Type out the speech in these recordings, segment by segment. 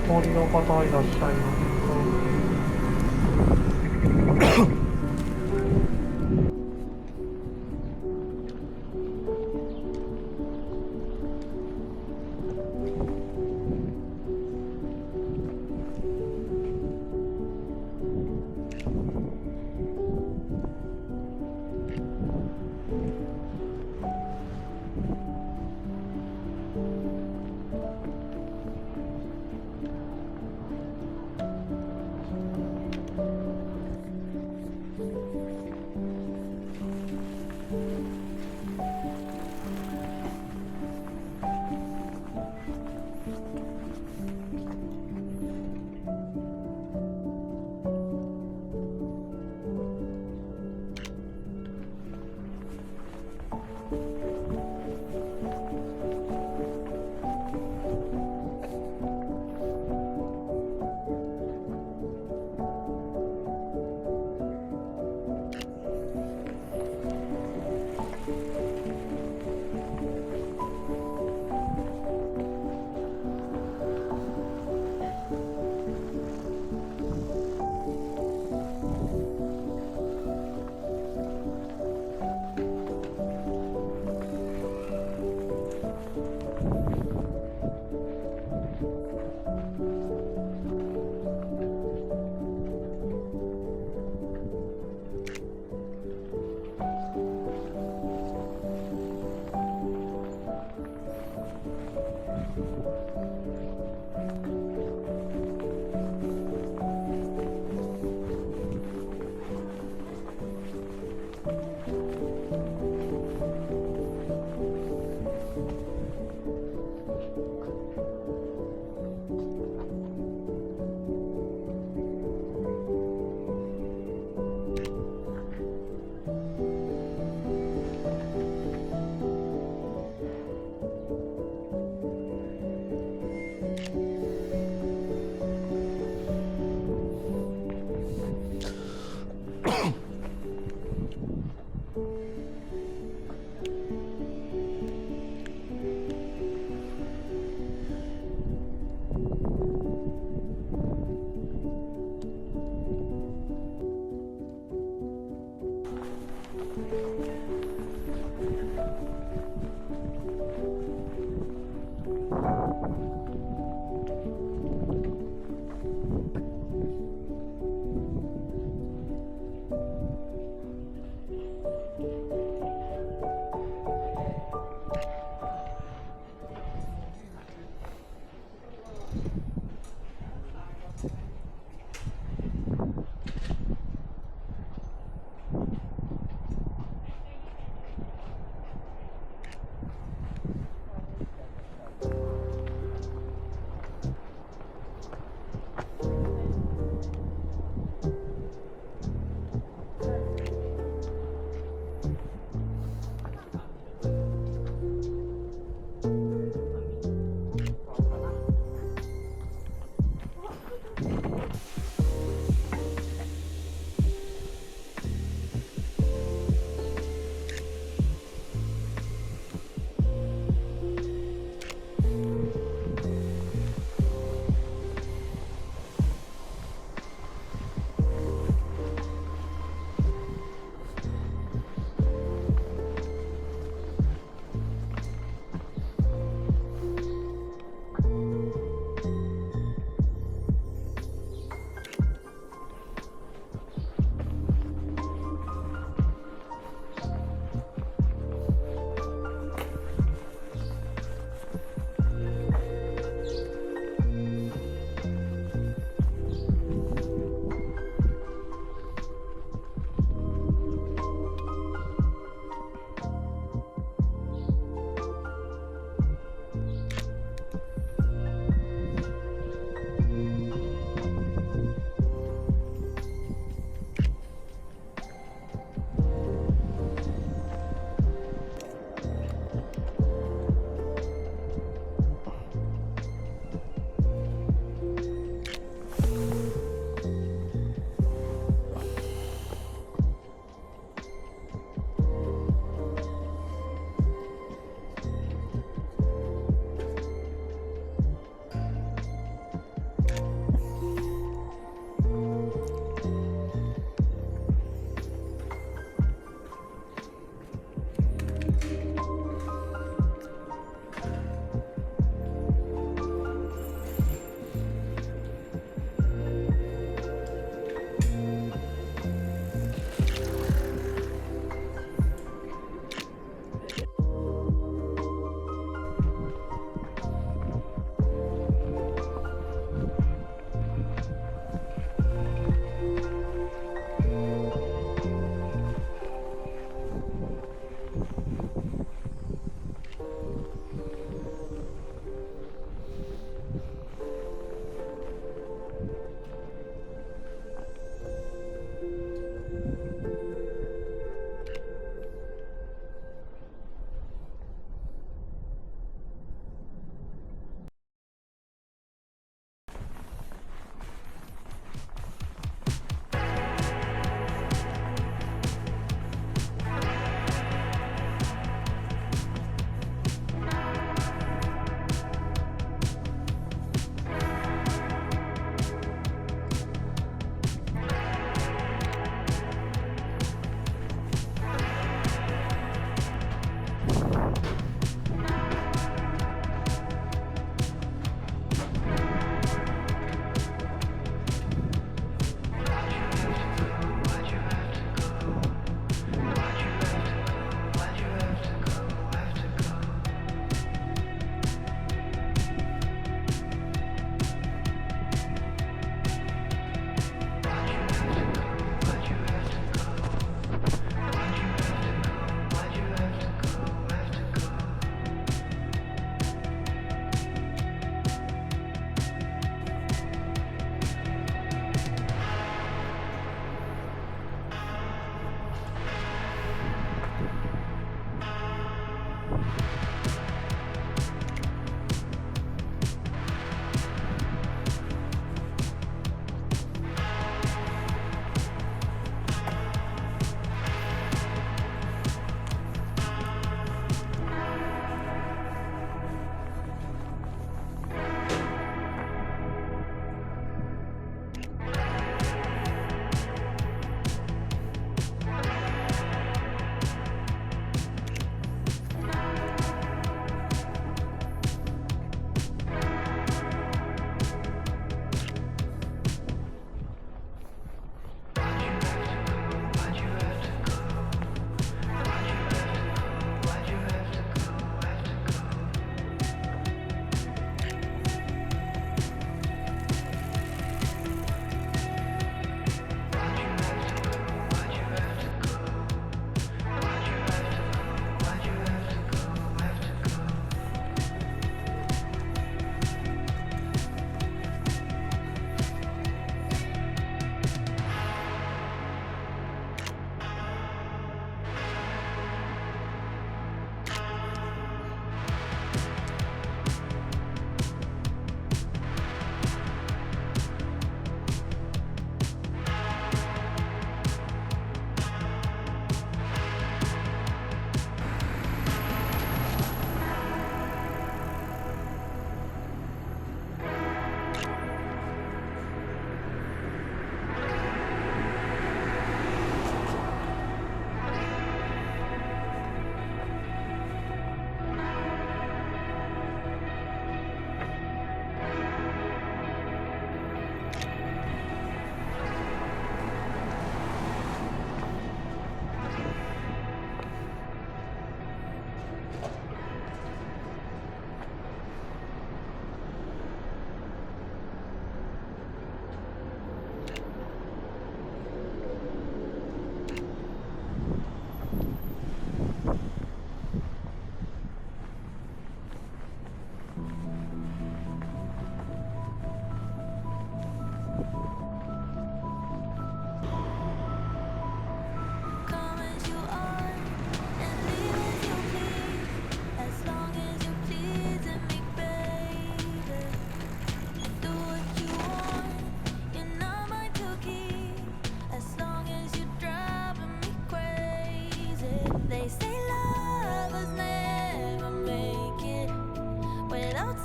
通りの方いらっしゃいますか？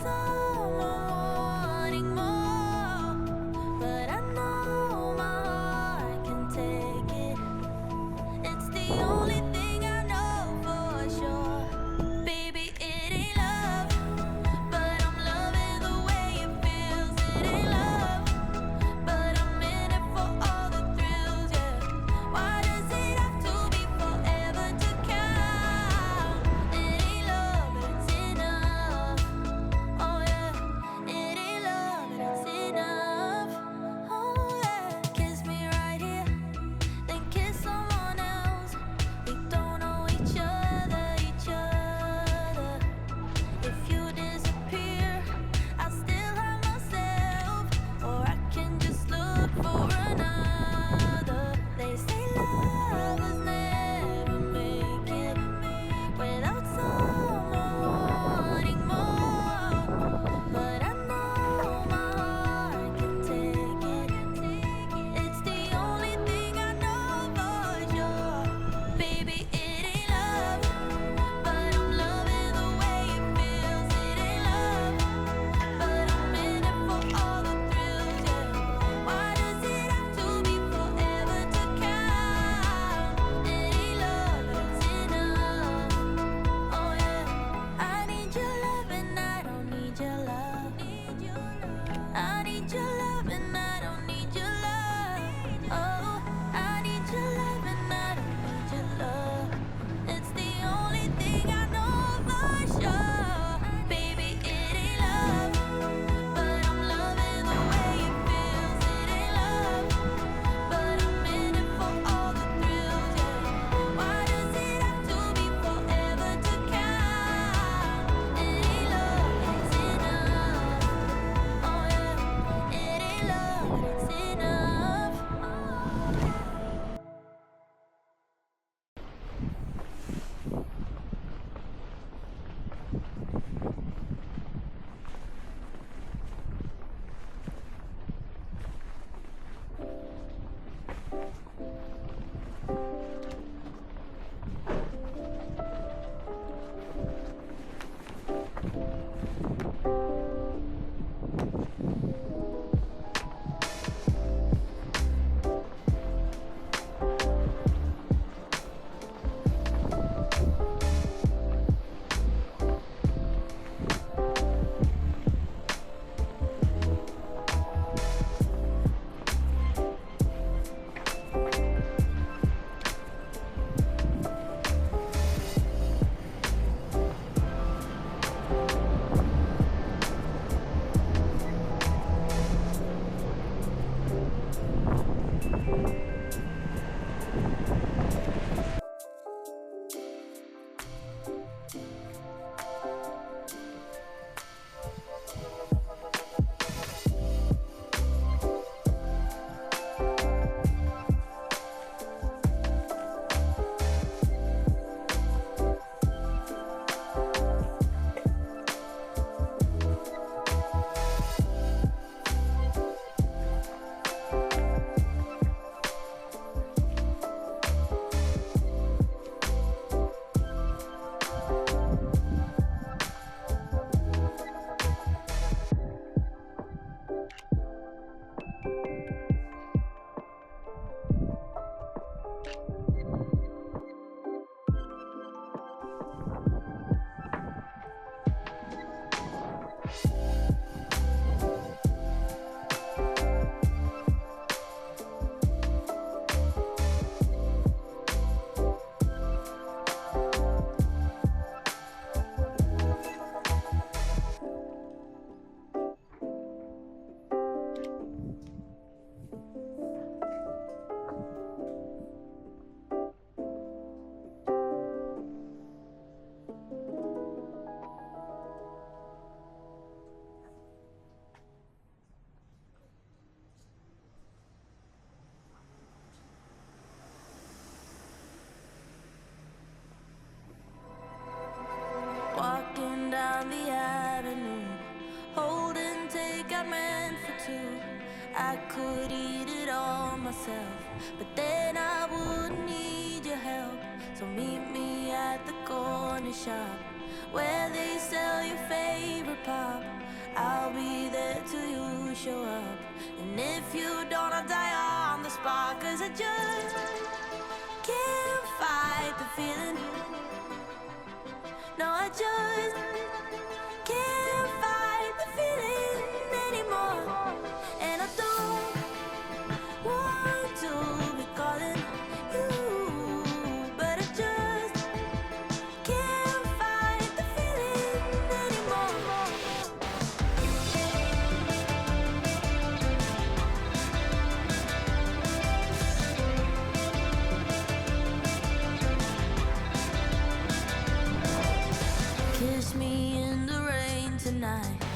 someone wanting more, but I know my heart can take it. It's the only thing I know for sure. Baby, it ain't love, but I'm loving the way it feels. It ain't love, but I'm in it for all the thrills, yeah. Why does it have to be forever to count? It ain't love, but it's enough. Oh yeah, it ain't love, but it's enough. Oh yeah, kiss me right here, then kiss someone else. We don't know each other, each other. If you disappear, I still have myself, or I can just look for another. They say lovers never make it without someone wanting more, but I know my heart can take it. It's the only thing I know for sure. Baby, it ain't love, but I'm loving the way it feels. It ain't love, but I'm in it for all the thrills, yeah. Why does it have to be forever to count? It ain't love, but it's enough. Oh yeah, I need your love and I don't need your love. I need your love and I don't need your love. Oh, I need your love and I don't need your love. It's the only thing I know for sure. Baby, it ain't love, but I'm loving the way it feels. It ain't love, but I'm in it for all the thrills, yeah. Why does it have to be forever to count? It ain't love, but it's enough. Oh yeah, it ain't love, but it's enough. Walking down the avenue, hold and take, I meant for two. I could eat it all myself, but then I wouldn't need your help. So meet me at the corner shop where they sell your favorite pop. I'll be there till you show up. And if you don't, I'll die on the spot. 'Cause I just can't fight the feeling. No, I just can't fight the feeling anymore. And I don't want to be calling you, but I just can't fight the feeling anymore. Kiss me in the rain tonight.